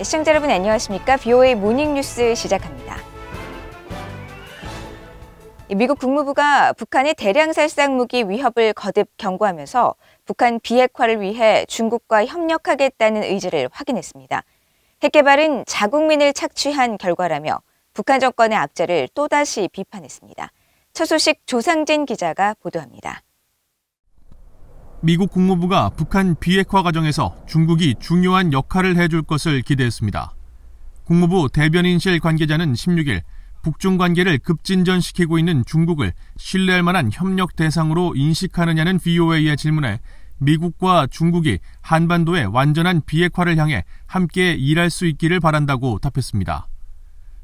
시청자 여러분 안녕하십니까? BOA 모닝뉴스 시작합니다. 미국 국무부가 북한의 대량 살상 무기 위협을 거듭 경고하면서 북한 비핵화를 위해 중국과 협력하겠다는 의지를 확인했습니다. 핵 개발은 자국민을 착취한 결과라며 북한 정권의 악재를 또다시 비판했습니다. 첫 소식 조상진 기자가 보도합니다. 미국 국무부가 북한 비핵화 과정에서 중국이 중요한 역할을 해줄 것을 기대했습니다. 국무부 대변인실 관계자는 16일 북중 관계를 급진전시키고 있는 중국을 신뢰할 만한 협력 대상으로 인식하느냐는 BOA의 질문에 미국과 중국이 한반도의 완전한 비핵화를 향해 함께 일할 수 있기를 바란다고 답했습니다.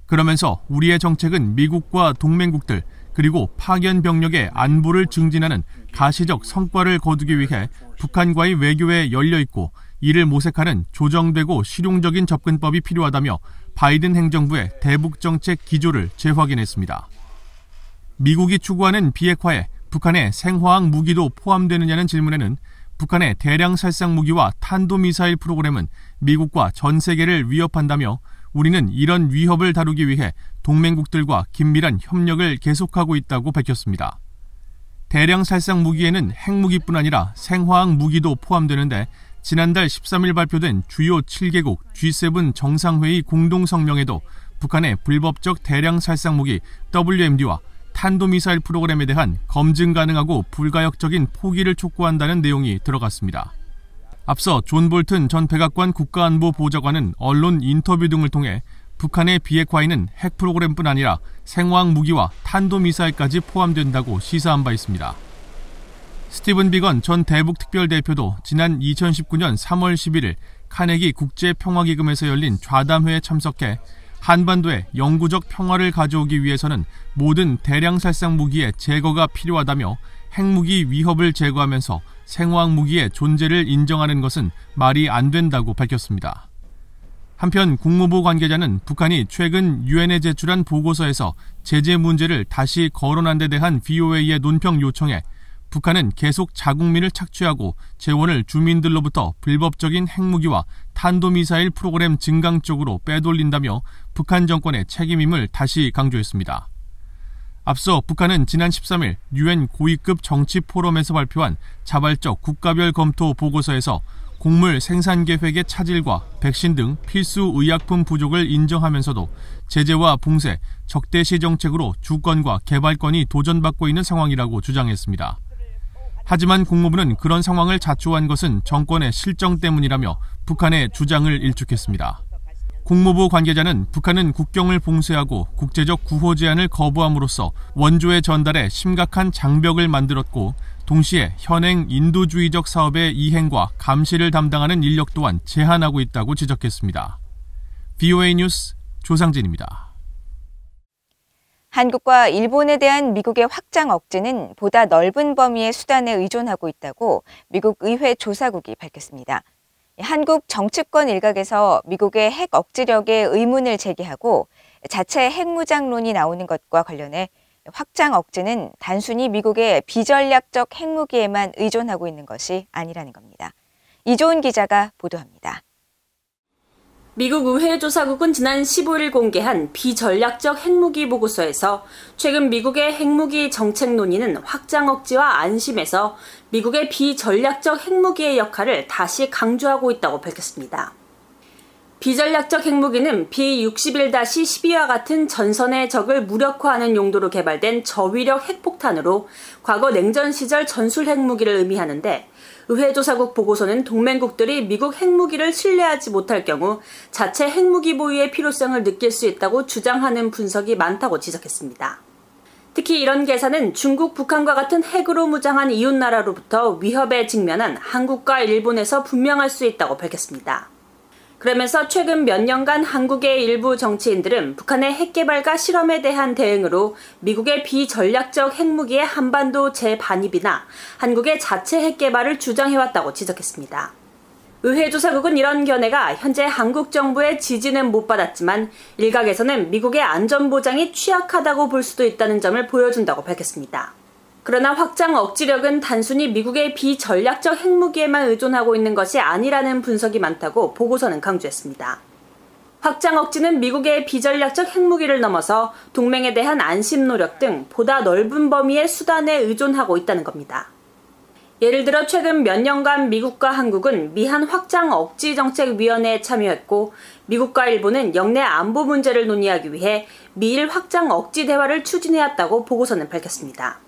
그러면서 우리의 정책은 미국과 동맹국들 그리고 파견 병력의 안보를 증진하는 가시적 성과를 거두기 위해 북한과의 외교에 열려있고 이를 모색하는 조정되고 실용적인 접근법이 필요하다며 바이든 행정부의 대북 정책 기조를 재확인했습니다. 미국이 추구하는 비핵화에 북한의 생화학 무기도 포함되느냐는 질문에는 북한의 대량 살상 무기와 탄도미사일 프로그램은 미국과 전 세계를 위협한다며 우리는 이런 위협을 다루기 위해 동맹국들과 긴밀한 협력을 계속하고 있다고 밝혔습니다. 대량 살상 무기에는 핵무기뿐 아니라 생화학 무기도 포함되는데 지난달 13일 발표된 주요 7개국 G7 정상회의 공동성명에도 북한의 불법적 대량 살상 무기 WMD와 탄도미사일 프로그램에 대한 검증 가능하고 불가역적인 포기를 촉구한다는 내용이 들어갔습니다. 앞서 존 볼튼 전 백악관 국가안보보좌관은 언론 인터뷰 등을 통해 북한의 비핵화에는 핵 프로그램뿐 아니라 생화학 무기와 탄도미사일까지 포함된다고 시사한 바 있습니다. 스티븐 비건 전 대북특별대표도 지난 2019년 3월 11일 카네기 국제평화기금에서 열린 좌담회에 참석해 한반도에 영구적 평화를 가져오기 위해서는 모든 대량 살상 무기의 제거가 필요하다며 핵무기 위협을 제거하면서 생화학 무기의 존재를 인정하는 것은 말이 안 된다고 밝혔습니다. 한편 국무부 관계자는 북한이 최근 유엔에 제출한 보고서에서 제재 문제를 다시 거론한 데 대한 BOA의 논평 요청에 북한은 계속 자국민을 착취하고 재원을 주민들로부터 불법적인 핵무기와 탄도미사일 프로그램 증강 쪽으로 빼돌린다며 북한 정권의 책임임을 다시 강조했습니다. 앞서 북한은 지난 13일 유엔 고위급 정치 포럼에서 발표한 자발적 국가별 검토 보고서에서 곡물 생산 계획의 차질과 백신 등 필수 의약품 부족을 인정하면서도 제재와 봉쇄, 적대시 정책으로 주권과 개발권이 도전받고 있는 상황이라고 주장했습니다. 하지만 국무부는 그런 상황을 자초한 것은 정권의 실정 때문이라며 북한의 주장을 일축했습니다. 국무부 관계자는 북한은 국경을 봉쇄하고 국제적 구호 제안을 거부함으로써 원조의 전달에 심각한 장벽을 만들었고 동시에 현행 인도주의적 사업의 이행과 감시를 담당하는 인력 또한 제한하고 있다고 지적했습니다. BOA 뉴스 조상진입니다. 한국과 일본에 대한 미국의 확장 억제는 보다 넓은 범위의 수단에 의존하고 있다고 미국 의회 조사국이 밝혔습니다. 한국 정치권 일각에서 미국의 핵 억지력에 의문을 제기하고 자체 핵무장론이 나오는 것과 관련해 확장 억제는 단순히 미국의 비전략적 핵무기에만 의존하고 있는 것이 아니라는 겁니다. 이조은 기자가 보도합니다. 미국 의회 조사국은 지난 15일 공개한 비전략적 핵무기 보고서에서 최근 미국의 핵무기 정책 논의는 확장 억지와 안심에서 미국의 비전략적 핵무기의 역할을 다시 강조하고 있다고 밝혔습니다. 비전략적 핵무기는 B-61-12와 같은 전선의 적을 무력화하는 용도로 개발된 저위력 핵폭탄으로 과거 냉전 시절 전술 핵무기를 의미하는데 의회 조사국 보고서는 동맹국들이 미국 핵무기를 신뢰하지 못할 경우 자체 핵무기 보유의 필요성을 느낄 수 있다고 주장하는 분석이 많다고 지적했습니다. 특히 이런 계산은 중국, 북한과 같은 핵으로 무장한 이웃나라로부터 위협에 직면한 한국과 일본에서 분명할 수 있다고 밝혔습니다. 그러면서 최근 몇 년간 한국의 일부 정치인들은 북한의 핵개발과 실험에 대한 대응으로 미국의 비전략적 핵무기의 한반도 재반입이나 한국의 자체 핵개발을 주장해왔다고 지적했습니다. 의회 조사국은 이런 견해가 현재 한국 정부의 지지는 못 받았지만 일각에서는 미국의 안전보장이 취약하다고 볼 수도 있다는 점을 보여준다고 밝혔습니다. 그러나 확장 억지력은 단순히 미국의 비전략적 핵무기에만 의존하고 있는 것이 아니라는 분석이 많다고 보고서는 강조했습니다. 확장 억지는 미국의 비전략적 핵무기를 넘어서 동맹에 대한 안심 노력 등 보다 넓은 범위의 수단에 의존하고 있다는 겁니다. 예를 들어 최근 몇 년간 미국과 한국은 미한 확장 억지 정책위원회에 참여했고 미국과 일본은 영내 안보 문제를 논의하기 위해 미일 확장 억지 대화를 추진해왔다고 보고서는 밝혔습니다.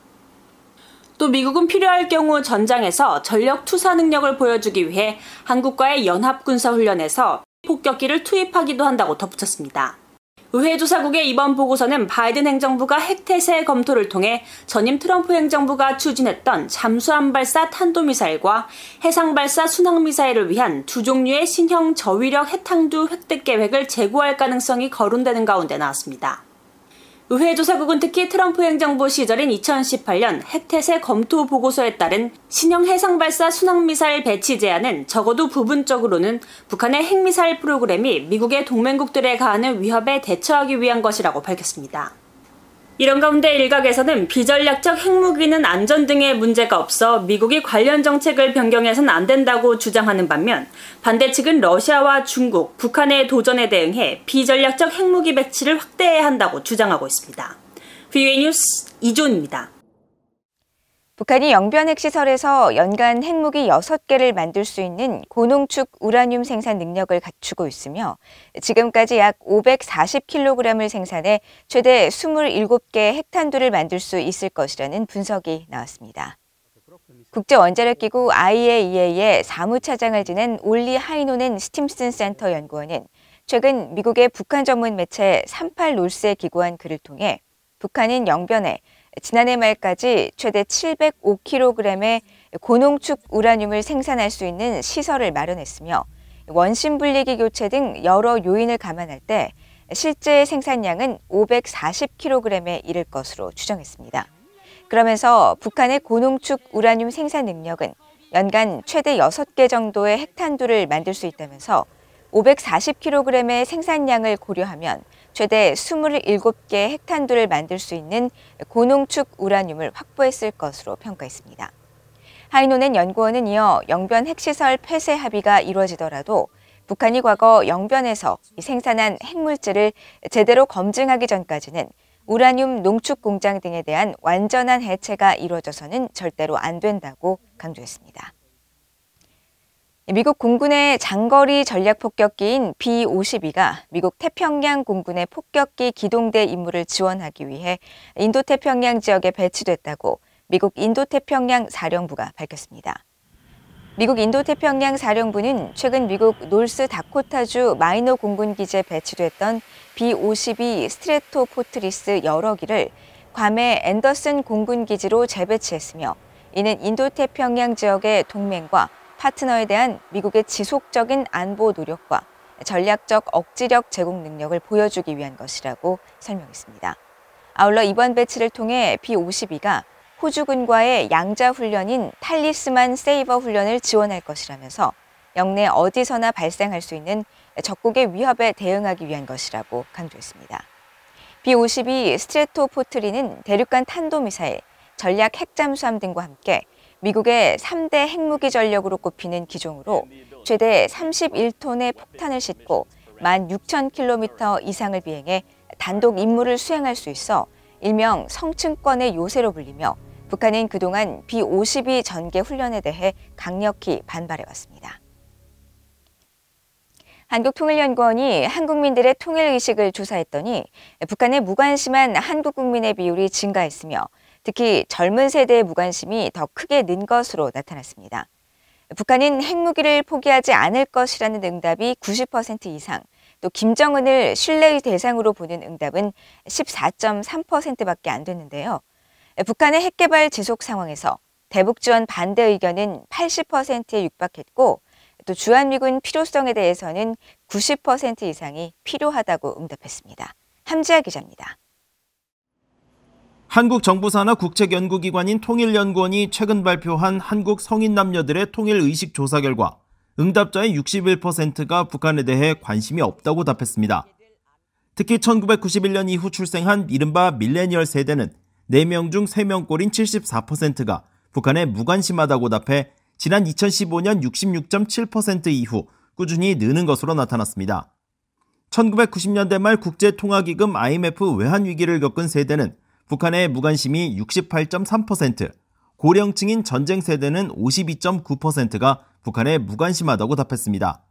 또 미국은 필요할 경우 전장에서 전력 투사 능력을 보여주기 위해 한국과의 연합군사훈련에서 폭격기를 투입하기도 한다고 덧붙였습니다. 의회조사국의 이번 보고서는 바이든 행정부가 핵태세 검토를 통해 전임 트럼프 행정부가 추진했던 잠수함 발사 탄도미사일과 해상 발사 순항미사일을 위한 두 종류의 신형 저위력 핵탄두 획득 계획을 재고할 가능성이 거론되는 가운데 나왔습니다. 의회조사국은 특히 트럼프 행정부 시절인 2018년 핵태세 검토 보고서에 따른 신형 해상발사 순항미사일 배치 제한은 적어도 부분적으로는 북한의 핵미사일 프로그램이 미국의 동맹국들에 가하는 위협에 대처하기 위한 것이라고 밝혔습니다. 이런 가운데 일각에서는 비전략적 핵무기는 안전 등의 문제가 없어 미국이 관련 정책을 변경해서는 안 된다고 주장하는 반면 반대 측은 러시아와 중국, 북한의 도전에 대응해 비전략적 핵무기 배치를 확대해야 한다고 주장하고 있습니다. VOA 뉴스 이존입니다. 북한이 영변 핵시설에서 연간 핵무기 6개를 만들 수 있는 고농축 우라늄 생산 능력을 갖추고 있으며 지금까지 약 540kg을 생산해 최대 27개의 핵탄두를 만들 수 있을 것이라는 분석이 나왔습니다. 국제원자력기구 IAEA의 사무차장을 지낸 올리 하이노넨 스팀슨 센터 연구원은 최근 미국의 북한 전문 매체 38놀스에 기고한 글을 통해 북한은 영변에 지난해 말까지 최대 705kg의 고농축 우라늄을 생산할 수 있는 시설을 마련했으며 원심 분리기 교체 등 여러 요인을 감안할 때 실제 생산량은 540kg에 이를 것으로 추정했습니다. 그러면서 북한의 고농축 우라늄 생산 능력은 연간 최대 6개 정도의 핵탄두를 만들 수 있다면서 540kg의 생산량을 고려하면 최대 27개의 핵탄두를 만들 수 있는 고농축 우라늄을 확보했을 것으로 평가했습니다. 하이노넨 연구원은 이어 영변 핵시설 폐쇄 합의가 이루어지더라도 북한이 과거 영변에서 생산한 핵물질을 제대로 검증하기 전까지는 우라늄 농축 공장 등에 대한 완전한 해체가 이루어져서는 절대로 안 된다고 강조했습니다. 미국 공군의 장거리 전략 폭격기인 B-52가 미국 태평양 공군의 폭격기 기동대 임무를 지원하기 위해 인도태평양 지역에 배치됐다고 미국 인도태평양 사령부가 밝혔습니다. 미국 인도태평양 사령부는 최근 미국 노스다코타주 마이너 공군기지에 배치됐던 B-52 스트래토포트리스 여러 기를 괌의 앤더슨 공군기지로 재배치했으며 이는 인도태평양 지역의 동맹과 파트너에 대한 미국의 지속적인 안보 노력과 전략적 억지력 제공 능력을 보여주기 위한 것이라고 설명했습니다. 아울러 이번 배치를 통해 B-52가 호주군과의 양자 훈련인 탈리스만 세이버 훈련을 지원할 것이라면서 영내 어디서나 발생할 수 있는 적국의 위협에 대응하기 위한 것이라고 강조했습니다. B-52 스트래토포트리는 대륙간 탄도미사일, 전략 핵잠수함 등과 함께 미국의 3대 핵무기 전력으로 꼽히는 기종으로 최대 31톤의 폭탄을 싣고 16,000km 이상을 비행해 단독 임무를 수행할 수 있어 일명 성층권의 요새로 불리며 북한은 그동안 B-52 전개 훈련에 대해 강력히 반발해왔습니다. 한국통일연구원이 한국민들의 통일의식을 조사했더니 북한에 무관심한 한국 국민의 비율이 증가했으며 특히 젊은 세대의 무관심이 더 크게 는 것으로 나타났습니다. 북한은 핵무기를 포기하지 않을 것이라는 응답이 90% 이상, 또 김정은을 신뢰의 대상으로 보는 응답은 14.3%밖에 안 됐는데요. 북한의 핵개발 지속 상황에서 대북 지원 반대 의견은 80%에 육박했고 또 주한미군 필요성에 대해서는 90% 이상이 필요하다고 응답했습니다. 함지아 기자입니다. 한국 정부 산하 국책연구기관인 통일연구원이 최근 발표한 한국 성인 남녀들의 통일의식 조사 결과 응답자의 61%가 북한에 대해 관심이 없다고 답했습니다. 특히 1991년 이후 출생한 이른바 밀레니얼 세대는 4명 중 3명꼴인 74%가 북한에 무관심하다고 답해 지난 2015년 66.7% 이후 꾸준히 느는 것으로 나타났습니다. 1990년대 말 국제통화기금 IMF 외환위기를 겪은 세대는 북한의 무관심이 68.3%, 고령층인 전쟁 세대는 52.9%가 북한에 무관심하다고 답했습니다.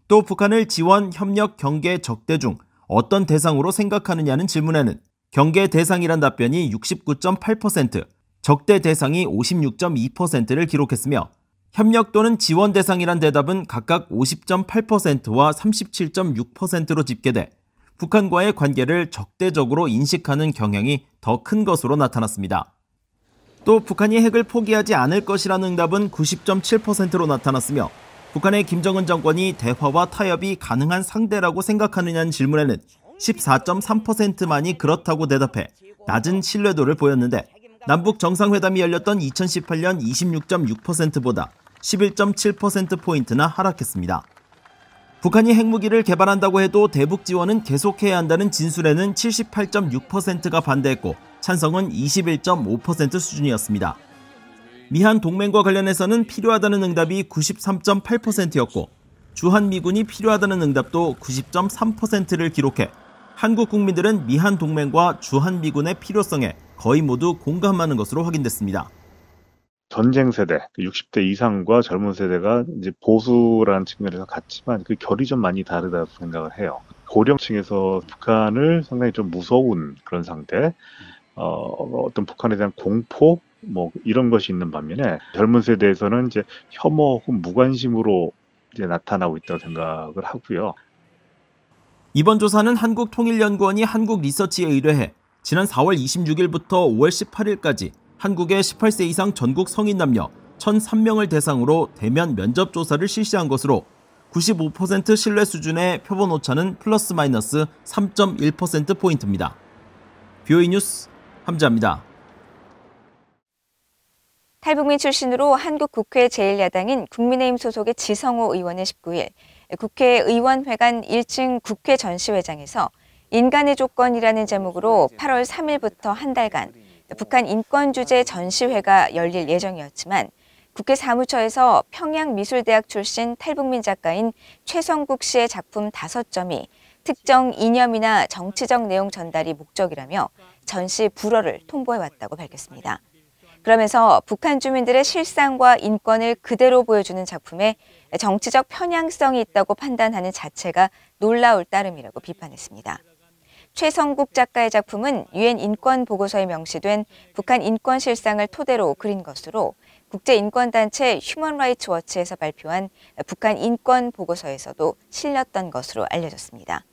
또 북한을 지원, 협력, 경계, 적대 중 어떤 대상으로 생각하느냐는 질문에는 경계 대상이란 답변이 69.8%, 적대 대상이 56.2%를 기록했으며 협력 또는 지원 대상이란 대답은 각각 50.8%와 37.6%로 집계돼 북한과의 관계를 적대적으로 인식하는 경향이 더 큰 것으로 나타났습니다. 또 북한이 핵을 포기하지 않을 것이라는 응답은 90.7%로 나타났으며 북한의 김정은 정권이 대화와 타협이 가능한 상대라고 생각하느냐는 질문에는 14.3%만이 그렇다고 대답해 낮은 신뢰도를 보였는데 남북 정상회담이 열렸던 2018년 26.6%보다 11.7%포인트나 하락했습니다. 북한이 핵무기를 개발한다고 해도 대북 지원은 계속해야 한다는 진술에는 78.6%가 반대했고 찬성은 21.5% 수준이었습니다. 미한 동맹과 관련해서는 필요하다는 응답이 93.8%였고 주한미군이 필요하다는 응답도 90.3%를 기록해 한국 국민들은 미한 동맹과 주한미군의 필요성에 거의 모두 공감하는 것으로 확인됐습니다. 전쟁 세대, 60대 이상과 젊은 세대가 이제 보수라는 측면에서 같지만 그 결이 좀 많이 다르다고 생각을 해요. 고령층에서 북한을 상당히 좀 무서운 그런 상태, 어떤 북한에 대한 공포, 이런 것이 있는 반면에 젊은 세대에서는 이제 혐오 혹은 무관심으로 이제 나타나고 있다고 생각을 하고요. 이번 조사는 한국통일연구원이 한국리서치에 의뢰해 지난 4월 26일부터 5월 18일까지 한국의 18세 이상 전국 성인 남녀 1,003명을 대상으로 대면 면접 조사를 실시한 것으로 95% 신뢰 수준의 표본 오차는 플러스 마이너스 3.1%포인트입니다. BOE 뉴스 함지아입니다. 탈북민 출신으로 한국 국회 제1야당인 국민의힘 소속의 지성호 의원은 19일 국회의원회관 1층 국회 전시회장에서 인간의 조건이라는 제목으로 8월 3일부터 한 달간 북한 인권 주제 전시회가 열릴 예정이었지만 국회 사무처에서 평양미술대학 출신 탈북민 작가인 최성국 씨의 작품 5점이 특정 이념이나 정치적 내용 전달이 목적이라며 전시 불허를 통보해왔다고 밝혔습니다. 그러면서 북한 주민들의 실상과 인권을 그대로 보여주는 작품에 정치적 편향성이 있다고 판단하는 자체가 놀라울 따름이라고 비판했습니다. 최성국 작가의 작품은 유엔 인권 보고서에 명시된 북한 인권 실상을 토대로 그린 것으로 국제인권단체 휴먼 라이츠 워치에서 발표한 북한 인권 보고서에서도 실렸던 것으로 알려졌습니다.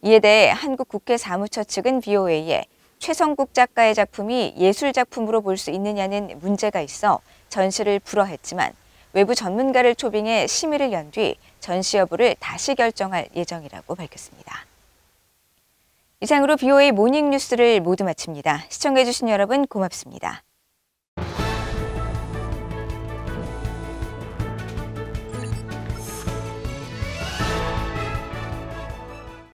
이에 대해 한국 국회 사무처 측은 BOA에 최성국 작가의 작품이 예술작품으로 볼 수 있느냐는 문제가 있어 전시를 불허했지만 외부 전문가를 초빙해 심의를 연 뒤 전시 여부를 다시 결정할 예정이라고 밝혔습니다. 이상으로 BOA 모닝뉴스를 모두 마칩니다. 시청해주신 여러분 고맙습니다.